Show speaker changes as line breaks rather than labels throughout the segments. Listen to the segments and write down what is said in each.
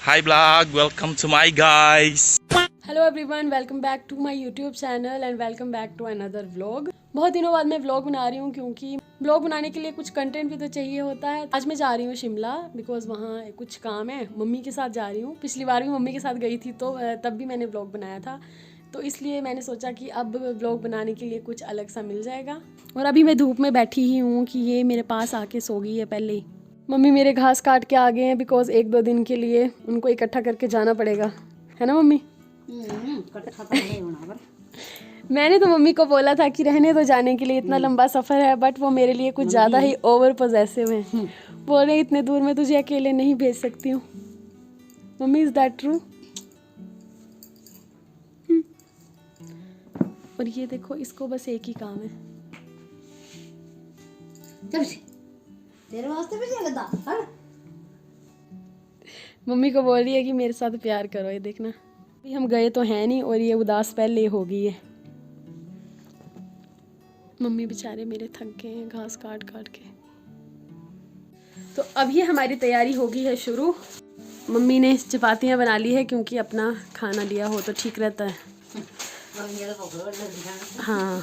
Hi vlog, welcome to my guys.
Hello everyone, welcome back to my YouTube channel and welcome back to another vlog. बहुत दिनों बाद मैं vlog बना रही हूँ क्योंकि व्लॉग बनाने के लिए कुछ कंटेंट भी तो चाहिए होता है। आज मैं जा रही हूँ शिमला बिकॉज वहाँ कुछ काम है। मम्मी के साथ जा रही हूँ। पिछली बार भी मम्मी के साथ गई थी तो तब भी मैंने व्लॉग बनाया था, तो इसलिए मैंने सोचा कि अब व्लॉग बनाने के लिए कुछ अलग सा मिल जाएगा। और अभी मैं धूप में बैठी ही हूँ कि ये मेरे पास आके सो गई है पहले ही। मम्मी मेरे घास काट के आ गए हैं बिकॉज 1-2 दिन के लिए उनको इकट्ठा करके जाना पड़ेगा, है ना मम्मी? मैंने तो मम्मी को बोला था कि रहने दो जाने के लिए, इतना लंबा सफ़र है, बट वो मेरे लिए कुछ ज़्यादा ही ओवर पॉजेसिव हैं। बोल रहे इतने दूर मैं तुझे अकेले नहीं भेज सकती हूँ। Mummy, is that true? और ये देखो, इसको बस एक ही काम है।
तेरे वास्ते भी लगता है।
मम्मी को बोल रही है कि मेरे साथ प्यार करो। ये देखना, अभी हम गए तो हैं नहीं और ये उदास पहले हो गई है। मम्मी बेचारे मेरे थक गए हैं घास काट काट के। तो अब ये हमारी तैयारी हो गई है शुरू। मम्मी ने चपातियाँ बना ली है क्योंकि अपना खाना लिया हो तो ठीक रहता है। हाँ,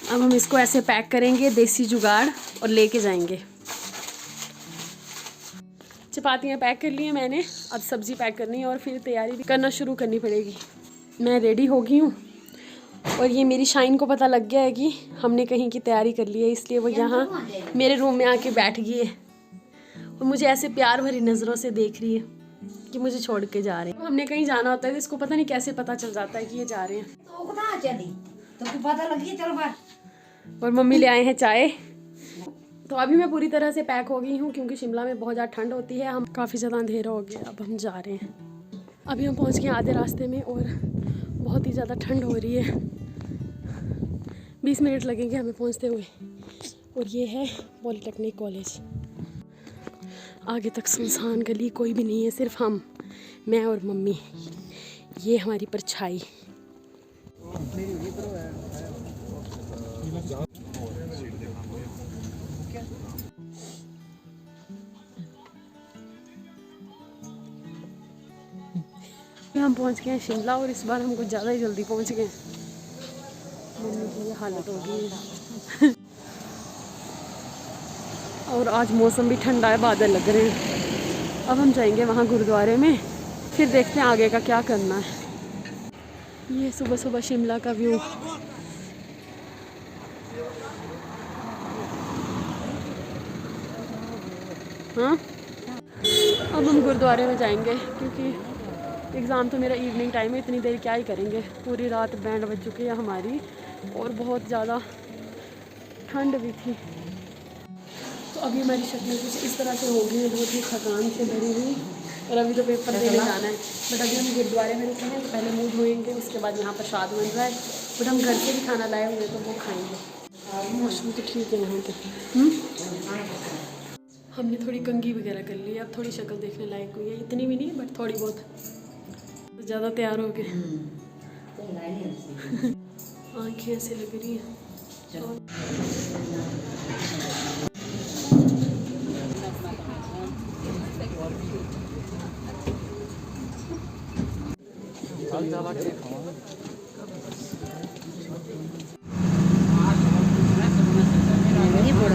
अब हम इसको ऐसे पैक करेंगे देसी जुगाड़ और लेके जाएंगे। चपातियाँ पैक कर ली हैं मैंने, अब सब्ज़ी पैक करनी है और फिर तैयारी भी करना शुरू करनी पड़ेगी। मैं रेडी हो गई हूँ और ये मेरी शाइन को पता लग गया है कि हमने कहीं की तैयारी कर ली है, इसलिए वो यहाँ मेरे रूम में आके बैठ गई है और मुझे ऐसे प्यार भरी नज़रों से देख रही है कि मुझे छोड़ के जा रहे हैं। हमने कहीं जाना होता है तो इसको पता नहीं कैसे पता चल जाता है कि ये जा रहे हैं।
तो कहाँ चली? तो पता लगी, चल बाहर।
और मम्मी ले आए हैं चाय। तो अभी मैं पूरी तरह से पैक हो गई हूँ क्योंकि शिमला में बहुत ज़्यादा ठंड होती है। हम काफ़ी ज़्यादा अंधेरा हो गया, अब हम जा रहे हैं। अभी हम पहुँच गए आधे रास्ते में और बहुत ही ज़्यादा ठंड हो रही है। 20 मिनट लगेंगे हमें पहुँचते हुए। और ये है पॉलीटेक्निक कॉलेज। आगे तक सुनसान गली, कोई भी नहीं है, सिर्फ हम, मैं और मम्मी। ये हमारी परछाई। हम पहुंच गए हैं शिमला और इस बार हम कुछ ज़्यादा ही जल्दी पहुंच गए। मम्मी की ये हालत हो गई है। और आज मौसम भी ठंडा है, बादल लग रहे हैं। अब हम जाएंगे वहाँ गुरुद्वारे में, फिर देखते हैं आगे का क्या करना है। ये सुबह सुबह शिमला का व्यू। हाँ, अब हम गुरुद्वारे में जाएंगे क्योंकि एग्ज़ाम तो मेरा इवनिंग टाइम है, इतनी देर क्या ही करेंगे। पूरी रात बैंड बज चुकी है हमारी और बहुत ज़्यादा ठंड भी थी। तो अभी हमारी शक्लें कुछ इस तरह से हो गई है, बहुत ही थकान से भरी हुई। और अभी तो पेपर देने जाना है, बट अभी हम गुरुद्वारे में रुके हैं तो पहले मुँह धोएंगे, उसके बाद यहाँ प्रसाद बन रहा है। बट हम घर से भी खाना लाए हुए तो वो खाएँगे। मौसम तो ठीक है यहाँ पे। हमने थोड़ी कंघी वगैरह कर ली, अब थोड़ी शक्ल देखने लायक हुई है, इतनी भी नहीं बट थोड़ी बहुत। ज़्यादा तैयार हो गए। आँखें ऐसे लग रही हैं।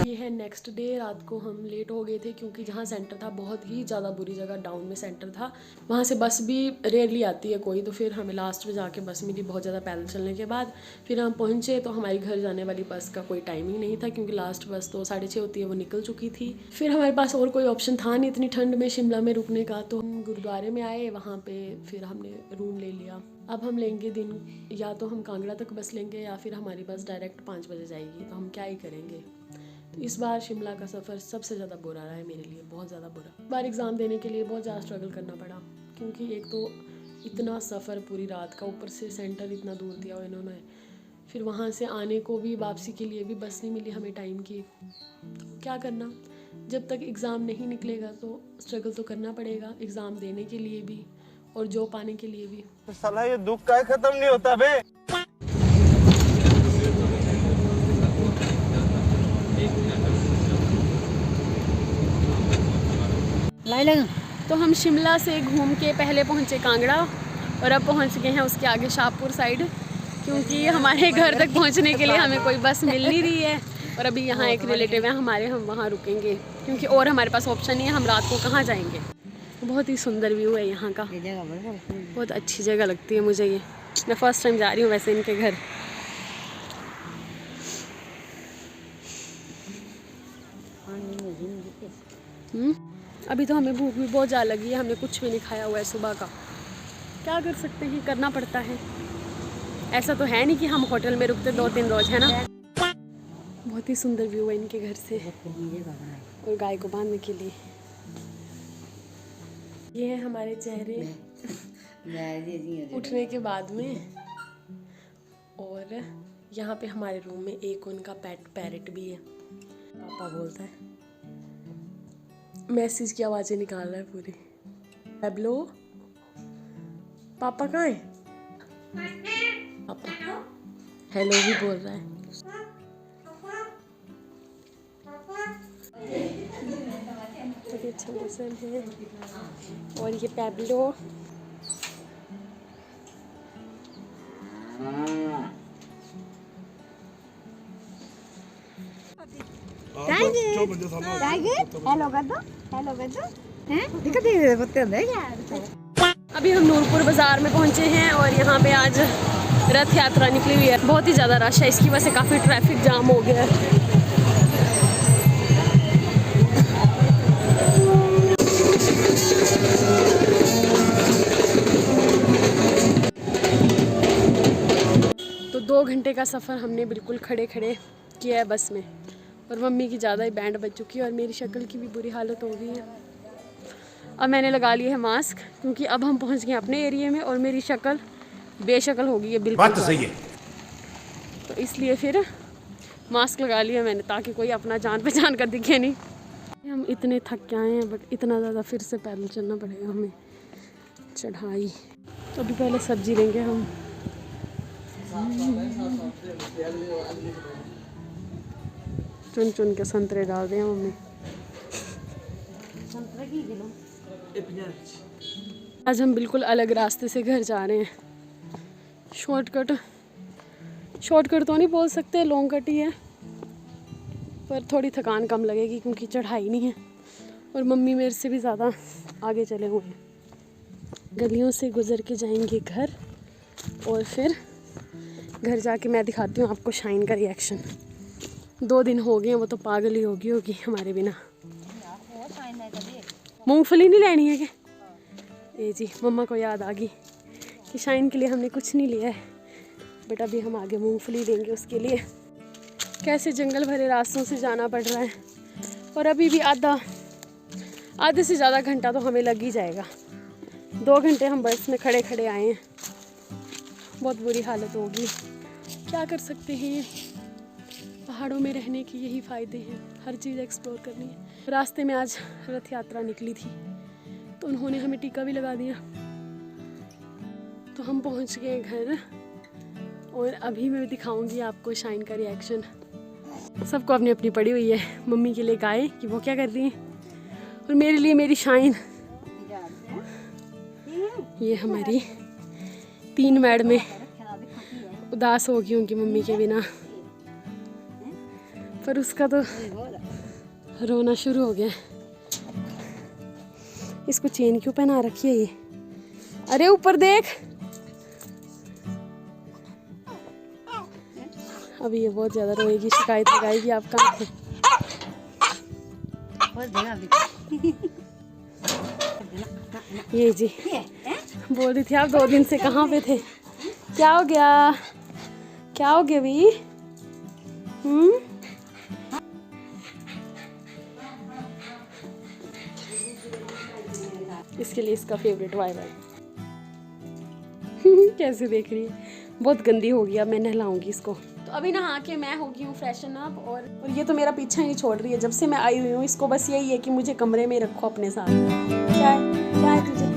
ये है नेक्स्ट डे। रात को हम लेट हो गए थे क्योंकि जहाँ सेंटर था बहुत ही ज़्यादा बुरी जगह, डाउन में सेंटर था, वहाँ से बस भी रेयरली आती है कोई, तो फिर हमें लास्ट में जाके बस मिली बहुत ज़्यादा पैदल चलने के बाद। फिर हम पहुँचे तो हमारी घर जाने वाली बस का कोई टाइमिंग नहीं था क्योंकि लास्ट बस तो 6:30 होती है, वो निकल चुकी थी। फिर हमारे पास और कोई ऑप्शन था नहीं इतनी ठंड में शिमला में रुकने का, तो हम गुरुद्वारे में आए। वहाँ पर फिर हमने रूम ले लिया। अब हम लेंगे दिन, या तो हम कांगड़ा तक बस लेंगे या फिर हमारी बस डायरेक्ट 5 बजे जाएगी, तो हम क्या ही करेंगे। तो इस बार शिमला का सफ़र सबसे ज़्यादा बुरा रहा है मेरे लिए, बहुत ज़्यादा बुरा। इस बार एग्ज़ाम देने के लिए बहुत ज़्यादा स्ट्रगल करना पड़ा क्योंकि एक तो इतना सफ़र पूरी रात का, ऊपर से सेंटर इतना दूर दिया हुआ इन्होंने। फिर वहाँ से आने को भी, वापसी के लिए भी बस नहीं मिली हमें टाइम की। तो क्या करना, जब तक एग्ज़ाम नहीं निकलेगा तो स्ट्रगल तो करना पड़ेगा, एग्ज़ाम देने के लिए भी और जॉब पाने के लिए भी।
साला ये दुख का खत्म नहीं होता बे।
तो हम शिमला से घूम के पहले पहुँचे कांगड़ा और अब पहुँच गए हैं उसके आगे शाहपुर साइड, क्योंकि हमारे घर तक पहुँचने के लिए हमें कोई बस मिल नहीं रही है। और अभी यहाँ एक रिलेटिव है हमारे, हम वहाँ रुकेंगे क्योंकि और हमारे पास ऑप्शन नहीं है, हम रात को कहाँ जाएंगे। बहुत ही सुंदर व्यू है यहाँ का, बहुत अच्छी जगह लगती है मुझे ये। मैं फ़र्स्ट टाइम जा रही हूँ वैसे इनके घर। अभी तो हमें भूख भी बहुत ज़्यादा लगी है, हमने कुछ भी नहीं खाया हुआ है सुबह का। क्या कर सकते हैं, करना पड़ता है। ऐसा तो है नहीं कि हम होटल में रुकते 2-3 रोज, है ना। बहुत ही सुंदर व्यू है इनके घर से, और गाय को बांधने के लिए ये है हमारे चेहरे उठने के बाद में। और यहाँ पे हमारे रूम में एक उनका पेट पैरट भी है। पापा बोलता है, मैसेज की आवाज़ें निकाल रहा है पूरी। हेलो पापा कहाँ है? पापा हेलो भी बोल रहा है। बहुत अच्छा मौसम है। और ये पैब्लो अभी हम नूरपुर बाज़ार में पहुंचे हैं और यहाँ पे आज रथ यात्रा निकली हुई है। बहुत ही ज़्यादा रश है, इसकी वजह से काफ़ी ट्रैफिक जाम हो गया है। तो 2 घंटे का सफ़र हमने बिल्कुल खड़े खड़े किया है बस में, और मम्मी की ज़्यादा ही बैंड बज चुकी है और मेरी शक्ल की भी बुरी हालत हो गई है। अब मैंने लगा लिया है मास्क, क्योंकि अब हम पहुंच गए अपने एरिया में और मेरी शक्ल बेशक्ल हो गई है बिल्कुल।
बात तो सही है।
तो इसलिए फिर मास्क लगा लिया मैंने, ताकि कोई अपना जान पहचान कर दिखे नहीं। हम इतने थक के आए हैं, बट इतना ज़्यादा फिर से पैदल चलना पड़ेगा हमें, चढ़ाई। तो अभी पहले सब्जी लेंगे हम। चुन चुन के संतरे डाल दिए मम्मी। आज हम बिल्कुल अलग रास्ते से घर जा रहे हैं। शॉर्टकट तो नहीं बोल सकते, लॉन्ग कट ही है, पर थोड़ी थकान कम लगेगी क्योंकि चढ़ाई नहीं है और मम्मी मेरे से भी ज़्यादा आगे चले हुए हैं। गलियों से गुजर के जाएंगे घर, और फिर घर जाके मैं दिखाती हूँ आपको शाइन का रिएक्शन। 2 दिन हो गए हैं, वो तो पागल ही होगी हमारे बिना। मूंगफली नहीं लेनी है क्या? ये जी मम्मा को याद आ गई कि शाइन के लिए हमने कुछ नहीं लिया है, बट अभी हम आगे मूंगफली लेंगे उसके लिए। कैसे जंगल भरे रास्तों से जाना पड़ रहा है, और अभी भी आधे से ज़्यादा घंटा तो हमें लग ही जाएगा। 2 घंटे हम बस में खड़े खड़े आए हैं, बहुत बुरी हालत होगी। क्या कर सकते हैं, पहाड़ों में रहने के यही फ़ायदे हैं, हर चीज़ एक्सप्लोर करनी है। रास्ते में आज रथ यात्रा निकली थी, तो उन्होंने हमें टीका भी लगा दिया। तो हम पहुंच गए घर, और अभी मैं दिखाऊंगी आपको शाइन का रिएक्शन। सबको अपनी अपनी पड़ी हुई है। मम्मी के लिए गाय कि वो क्या कर रही है, और मेरे लिए मेरी शाइन। ये हमारी 3 मैडमें उदास हो गई उनकी मम्मी के बिना, पर उसका तो रोना शुरू हो गया। इसको चेन क्यों पहना रखी है ये? अरे ऊपर देख। अभी ये बहुत ज़्यादा रोएगी, शिकायत लगाएगी आप कहाँ थे। ये जी बोल रही थी आप 2 दिन से कहाँ पे थे? क्या हो गया भी? इसके लिए इसका फेवरेट वाई कैसे देख रही है, बहुत गंदी हो गई। अब मैं नहलाऊंगी इसको। तो अभी नहा के मैं हो गई हूँ फ्रेशन अप, और ये तो मेरा पीछा ही नहीं छोड़ रही है जब से मैं आई हुई हूँ। इसको बस यही है कि मुझे कमरे में रखो अपने साथ। क्या है तुझे?